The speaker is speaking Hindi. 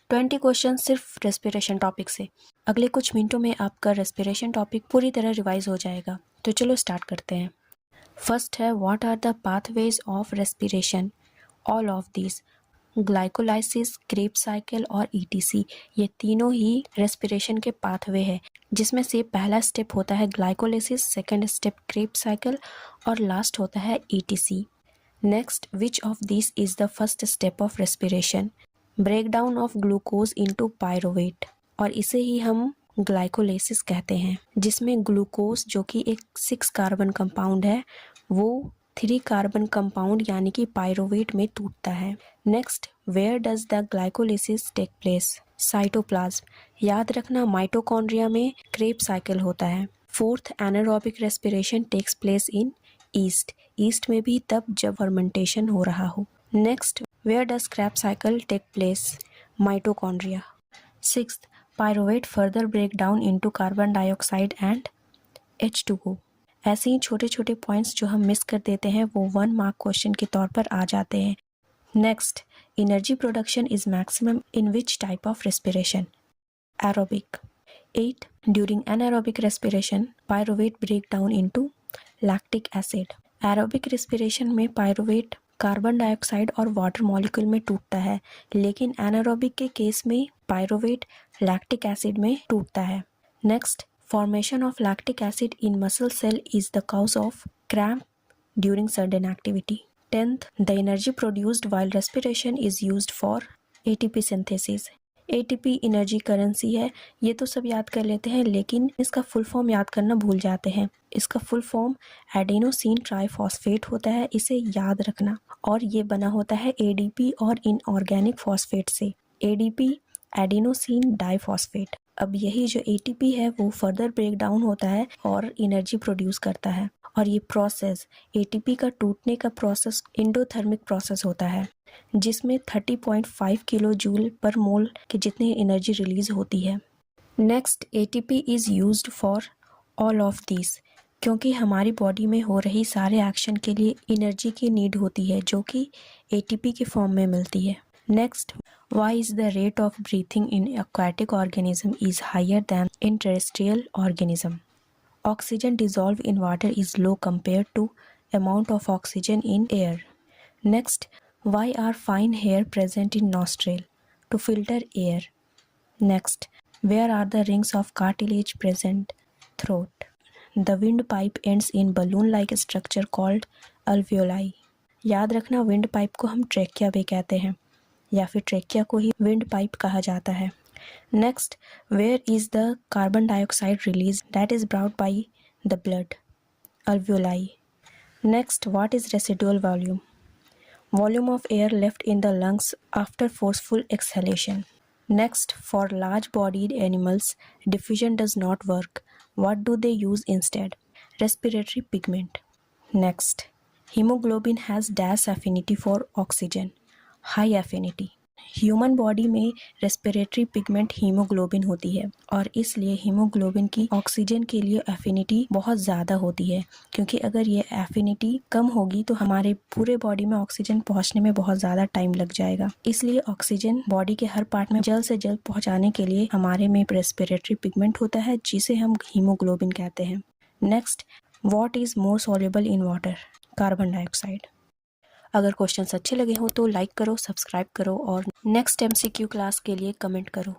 20 क्वेश्चन सिर्फ रेस्पिरेशन टॉपिक से। अगले कुछ मिनटों में आपका रेस्पिरेशन टॉपिक पूरी तरह रिवाइज हो जाएगा। तो चलो स्टार्ट करते हैं। फर्स्ट है what are the pathways of respiration. All of this, glycolysis, Krebs cycle और ईटीसी, ये तीनों ही रेस्पिरेशन के पाथवे हैं, जिसमें से पहला स्टेप होता है glycolysis, second step crab cycle और लास्ट होता है etc. Next, which of this is the first step of respiration. Breakdown of glucose into pyruvate, और इसे ही हम ग्लाइकोलाइसिस कहते हैं, जिसमें ग्लूकोज जो कि एक 6 कार्बन कंपाउंड है वो 3 कार्बन कंपाउंड यानी कि पायरोवेट में टूटता है। Next, where does the glycolysis take place. Cytoplasm, याद रखना माइटोकॉन्ड्रिया में क्रेब साइकिल होता है। Fourth, anaerobic respiration takes place in yeast, yeast में भी तब जब फर्मेंटेशन हो रहा हो। Next, where does Krebs cycle take place. Mitochondria. Sixth, pyruvate further break down into carbon dioxide and H2O। ऐसे ही छोटे छोटे पॉइंट्स जो हम मिस कर देते हैं वो 1 मार्क क्वेश्चन के तौर पर आ जाते हैं। Next, energy production is maximum in which type of respiration. Aerobic. 8, during anaerobic respiration pyruvate break down into lactic acid. Aerobic respiration में पायरोवेट कार्बन डाइऑक्साइड और वाटर मॉलिक्यूल में टूटता है, लेकिन एनारोबिक के केस में पायरोवेट लैक्टिक एसिड में टूटता है। Next, formation of lactic acid in muscle cell is the cause of cramp during sudden activity. 10th, the energy produced while respiration is used for ATP synthesis. ATP energy currency है, ये तो सब याद कर लेते हैं, लेकिन इसका फुल फॉर्म याद करना भूल जाते हैं। इसका फुल फॉर्म एडेनोसिन ट्राइफॉस्फेट होता है, इसे याद रखना। और ये बना होता है ADP और इनऑर्गेनिक फॉस्फेट से। ADP adenosine diphosphate. अब यही जो ATP है वो फर्दर ब्रेक डाउन होता है और एनर्जी प्रोड्यूस करता है, और ये प्रोसेस ATP का टूटने का प्रोसेस एंडोथर्मिक प्रोसेस होता है, जिसमें 30.5 किलो जूल पर मोल के जितनी एनर्जी रिलीज होती है। Next, ATP is used for all of this, क्योंकि हमारी बॉडी में हो रही सारे एक्शन के लिए एनर्जी की नीड होती है जो कि ATP के फॉर्म में मिलती है। Next, why is the rate of breathing in aquatic organism is higher than in terrestrial organism? Oxygen dissolved in water is low compared to amount of oxygen in air. Next, why are fine hair present in nostril? To filter air. Next, where are the rings of cartilage present? Throat. The windpipe ends in balloon-like structure called alveoli. याद रखना विंड पाइप को हम ट्रेकिया भी कहते हैं, या फिर ट्रेकिया को ही विंड पाइप कहा जाता है। Next, where is the carbon dioxide release that is brought by the blood. Alveoli. Next, what is residual volume. Volume of air left in the lungs after forceful exhalation. Next, for large bodied animals diffusion does not work, what do they use instead. Respiratory pigment. Next, haemoglobin has dash affinity for oxygen, high affinity. Human body में रेस्पिरेटरी पिगमेंट हीमोग्लोबिन होती है, और इसलिए हीमोग्लोबिन की ऑक्सीजन के लिए एफिनिटी बहुत ज़्यादा होती है, क्योंकि अगर ये एफिनिटी कम होगी तो हमारे पूरे बॉडी में ऑक्सीजन पहुंचने में बहुत ज़्यादा टाइम लग जाएगा। इसलिए ऑक्सीजन बॉडी के हर पार्ट में जल्द से जल्द पहुँचाने के लिए हमारे में रेस्पिरेटरी पिगमेंट होता है, जिसे हम हीमोग्लोबिन कहते हैं। Next, what is more soluble in water. Carbon dioxide. अगर क्वेश्चंस अच्छे लगे हो तो लाइक करो, सब्सक्राइब करो और नेक्स्ट MCQ क्लास के लिए कमेंट करो।